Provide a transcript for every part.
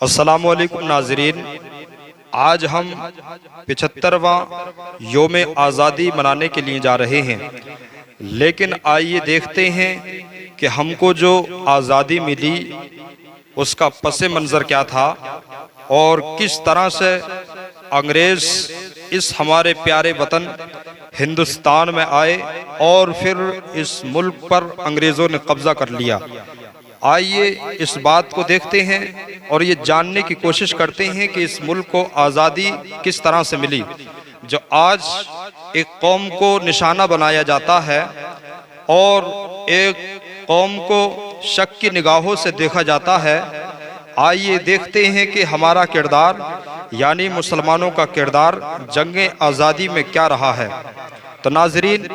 अस्सलामुअलैकुम नाज़रीन, आज हम 75वां योम आज़ादी मनाने के लिए जा रहे हैं। लेकिन आइए देखते हैं कि हमको जो आज़ादी मिली उसका पस मंज़र क्या था और किस तरह से अंग्रेज़ इस हमारे प्यारे वतन हिंदुस्तान में आए और फिर इस मुल्क पर अंग्रेज़ों ने कब्ज़ा कर लिया। आइए इस बात को देखते हैं और ये जानने की कोशिश करते हैं कि इस मुल्क को आज़ादी किस तरह से मिली। जो आज एक कौम को निशाना बनाया जाता है और एक कौम को शक की निगाहों से देखा जाता है, आइए देखते हैं कि हमारा किरदार यानी मुसलमानों का किरदार जंग आज़ादी में क्या रहा है। तो नाजरीन,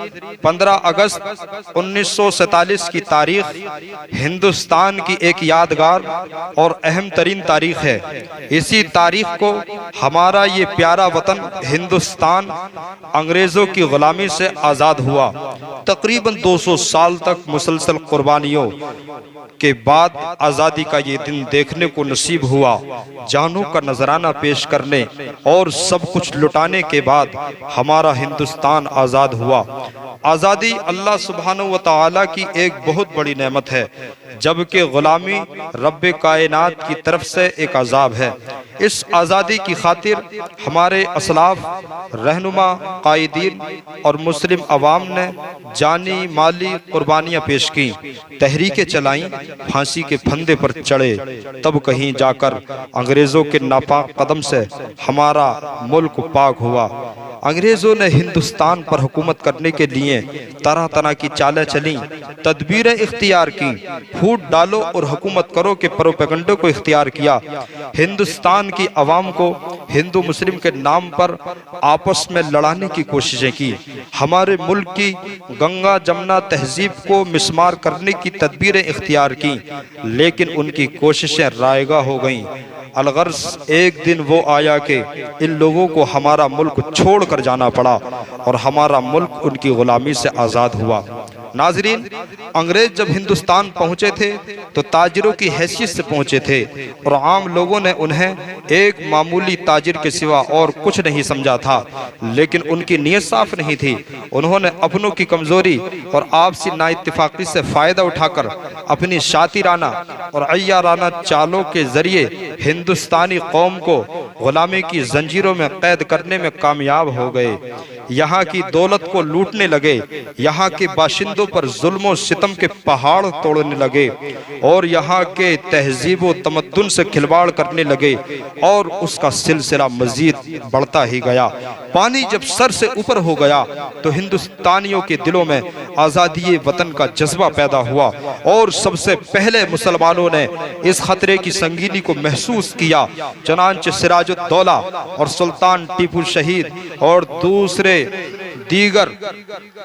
15 अगस्त 1947 की तारीख हिंदुस्तान की एक यादगार और अहम तरीन तारीख है। इसी तारीख को हमारा ये प्यारा वतन हिंदुस्तान अंग्रेज़ों की गुलामी से आज़ाद हुआ। तकरीबन 200 साल तक मुसलसल कुर्बानियों के बाद आज़ादी का ये दिन देखने को नसीब हुआ। जानों का नजराना पेश करने और सब कुछ लुटाने के बाद हमारा हिंदुस्तान आज़ाद हुआ। आज़ादी अल्लाह सुब्हानहू व तआला की एक बहुत बड़ी नेमत है, जबकि गुलामी रब्बे कायनात की तरफ से एक अज़ाब है। इस आज़ादी की खातिर हमारे असलाफ, रहनुमा, कायदीन और मुस्लिम अवाम ने जानी माली कुर्बानियाँ पेश की, तहरीकें चलाई, फांसी के फंदे पर चढ़े, तब कहीं जाकर अंग्रेज़ों के नापाक कदम से हमारा मुल्क पाक हुआ। अंग्रेज़ों ने हिंदुस्तान पर हुकूमत करने के लिए तरह तरह की चालें चली, तदबीरें इख्तियार की, फूट डालो और हुकूमत करो के प्रोपेगेंडे को इख्तियार किया। हिंदुस्तान की अवाम को हिंदू मुस्लिम के नाम पर आपस में लड़ाने की कोशिशें की। हमारे मुल्क की गंगा जमुना तहजीब को मिसमार करने की तदबीरें इख्तियार की, लेकिन उनकी कोशिशें रायगा हो गईं। अलगर्ज एक दिन वो आया कि इन लोगों को हमारा मुल्क छोड़ कर जाना पड़ा और हमारा मुल्क उनकी गुलामी से आज़ाद हुआ। नाजरीन, अंग्रेज जब हिंदुस्तान पहुंचे थे तो ताजिरों की हैसियत से पहुंचे थे और आम लोगों ने उन्हें एक मामूली ताजिर के सिवा और कुछ नहीं समझा था। लेकिन उनकी नीयत साफ नहीं थी। उन्होंने अपनों की कमजोरी और आपसी नाइत्तेफाकी से फायदा उठाकर अपनी शातिराना और अय्याराना चालों के जरिए हिंदुस्तानी कौम को गुलामी की जंजीरों में कैद करने में कामयाब हो गए। यहाँ की दौलत को लूटने लगे, यहाँ के बाशिंदों पर जुल्म और सितम के पहाड़ तोड़ने लगे और यहाँ के तहजीब व तमद्दुन से खिलवाड़ करने लगे और उसका सिलसिला मजीद बढ़ता ही गया। पानी जब सर से ऊपर हो गया तो हिंदुस्तानियों के दिलों में आज़ादी वतन का जज्बा पैदा हुआ और सबसे पहले मुसलमानों ने इस खतरे की संगीनी को महसूस किया। चनांचे सिराजुद्दौला और सुल्तान टीपू शहीद और दूसरे दीगर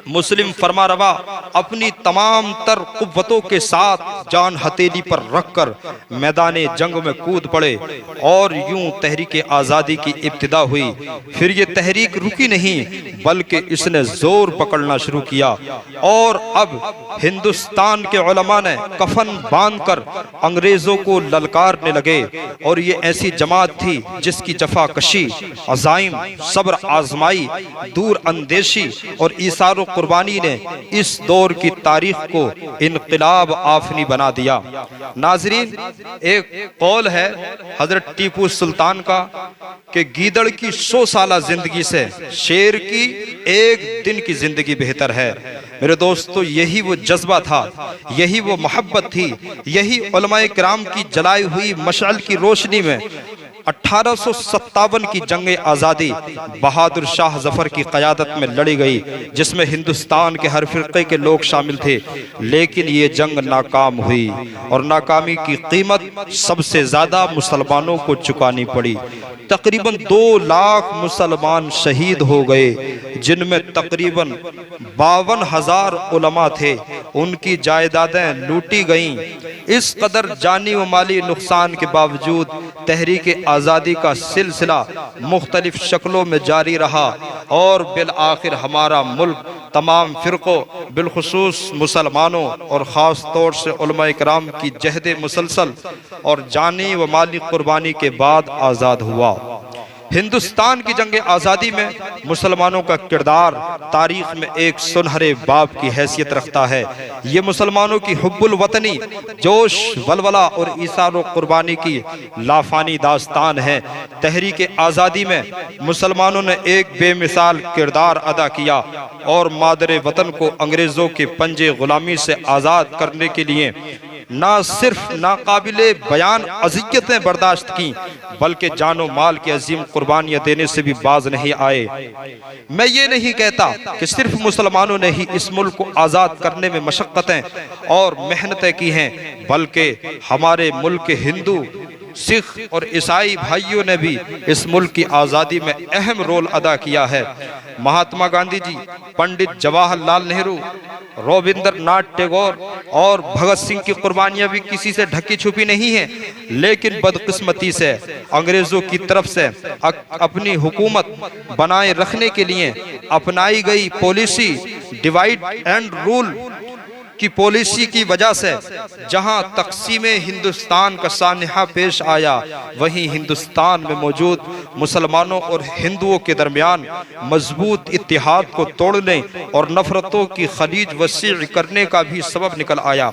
मुस्लिम फरमारवा अपनी तमाम तर कुव्वतों के साथ जान हथेली पर रखकर मैदाने जंग में कूद पड़े और यूं तहरीक आज़ादी की इब्तिदा हुई। फिर ये तहरीक रुकी नहीं बल्कि इसने जोर पकड़ना शुरू किया और अब हिंदुस्तान के उलमा ने कफन बांधकर अंग्रेजों को ललकारने लगे। और ये ऐसी जमात थी जिसकी जफाकशी, अज़ाइम, सब्र, आजमाई, दूर अंदेशी और ईसार कुर्बानी ने इस दौर की तारीख को इनकलाब आफनी बना दिया। नाजरीन, एक कौल है हजरत टीपू सुल्तान का कि गीदड़ की 100 साला जिंदगी से शेर की एक दिन की जिंदगी बेहतर है। मेरे दोस्तों, यही वो जज्बा था, यही वो मोहब्बत थी, यही उलमाए किराम की जलाई हुई मशाल की रोशनी में 1857 की जंग आज़ादी बहादुर शाह जफर की क़यादत में लड़ी गई, जिसमें हिंदुस्तान के हर फिरके के लोग शामिल थे। लेकिन ये जंग नाकाम हुई और नाकामी की कीमत सबसे ज़्यादा मुसलमानों को चुकानी पड़ी। तकरीबन 2 लाख मुसलमान शहीद हो गए, जिनमें तकरीबन 52,000 उलमा थे। उनकी जायदादें लूटी गईं। इस कदर जानी व माली नुकसान के बावजूद तहरीक आज़ादी का सिलसिला मुख्तलिफ शक्लों में जारी रहा और बिल आखिर हमारा मुल्क तमाम फ़िरक़ों बिलखुसूस मुसलमानों और ख़ास तौर से उलमा इकराम की जहद मुसलसल और जानी व माली कुर्बानी के बाद आज़ाद हुआ। हिंदुस्तान की जंग आज़ादी में मुसलमानों का किरदार तारीख में एक सुनहरे बाब की हैसियत रखता है। ये मुसलमानों की हुब्बुल वतनी, जोश, वलवला और ईसार व कुर्बानी की लाफानी दास्तान है। तहरीक आज़ादी में मुसलमानों ने एक बेमिसाल किरदार अदा किया और मादरे वतन को अंग्रेज़ों के पंजे गुलामी से आज़ाद करने के लिए ना सिर्फ नाकाबिले बयान अज़ियतें बर्दाश्त की, बल्कि जानो माल की अजीम कुर्बानियाँ देने से भी बाज नहीं आए। मैं ये नहीं कहता कि सिर्फ मुसलमानों ने ही इस मुल्क को आज़ाद करने में मशक्क़तें और मेहनतें की हैं, बल्कि हमारे मुल्क के हिंदू, सिख और ईसाई भाइयों ने भी इस मुल्क की आज़ादी में अहम रोल अदा किया है। महात्मा गांधी जी, पंडित जवाहरलाल नेहरू, रविंद्रनाथ टैगोर और भगत सिंह की कुर्बानियां भी किसी से ढकी छुपी नहीं है, लेकिन बदकिस्मती से अंग्रेजों की तरफ से अपनी हुकूमत बनाए रखने के लिए अपनाई गई पॉलिसी डिवाइड एंड रूल की पॉलिसी की वजह से जहां तकसीम हिंदुस्तान का सानिहा पेश आया, वहीं हिंदुस्तान में मौजूद मुसलमानों और हिंदुओं के दरमियान मजबूत इत्तिहाद को तोड़ने और नफरतों की खलीज वसी करने का भी सबब निकल आया।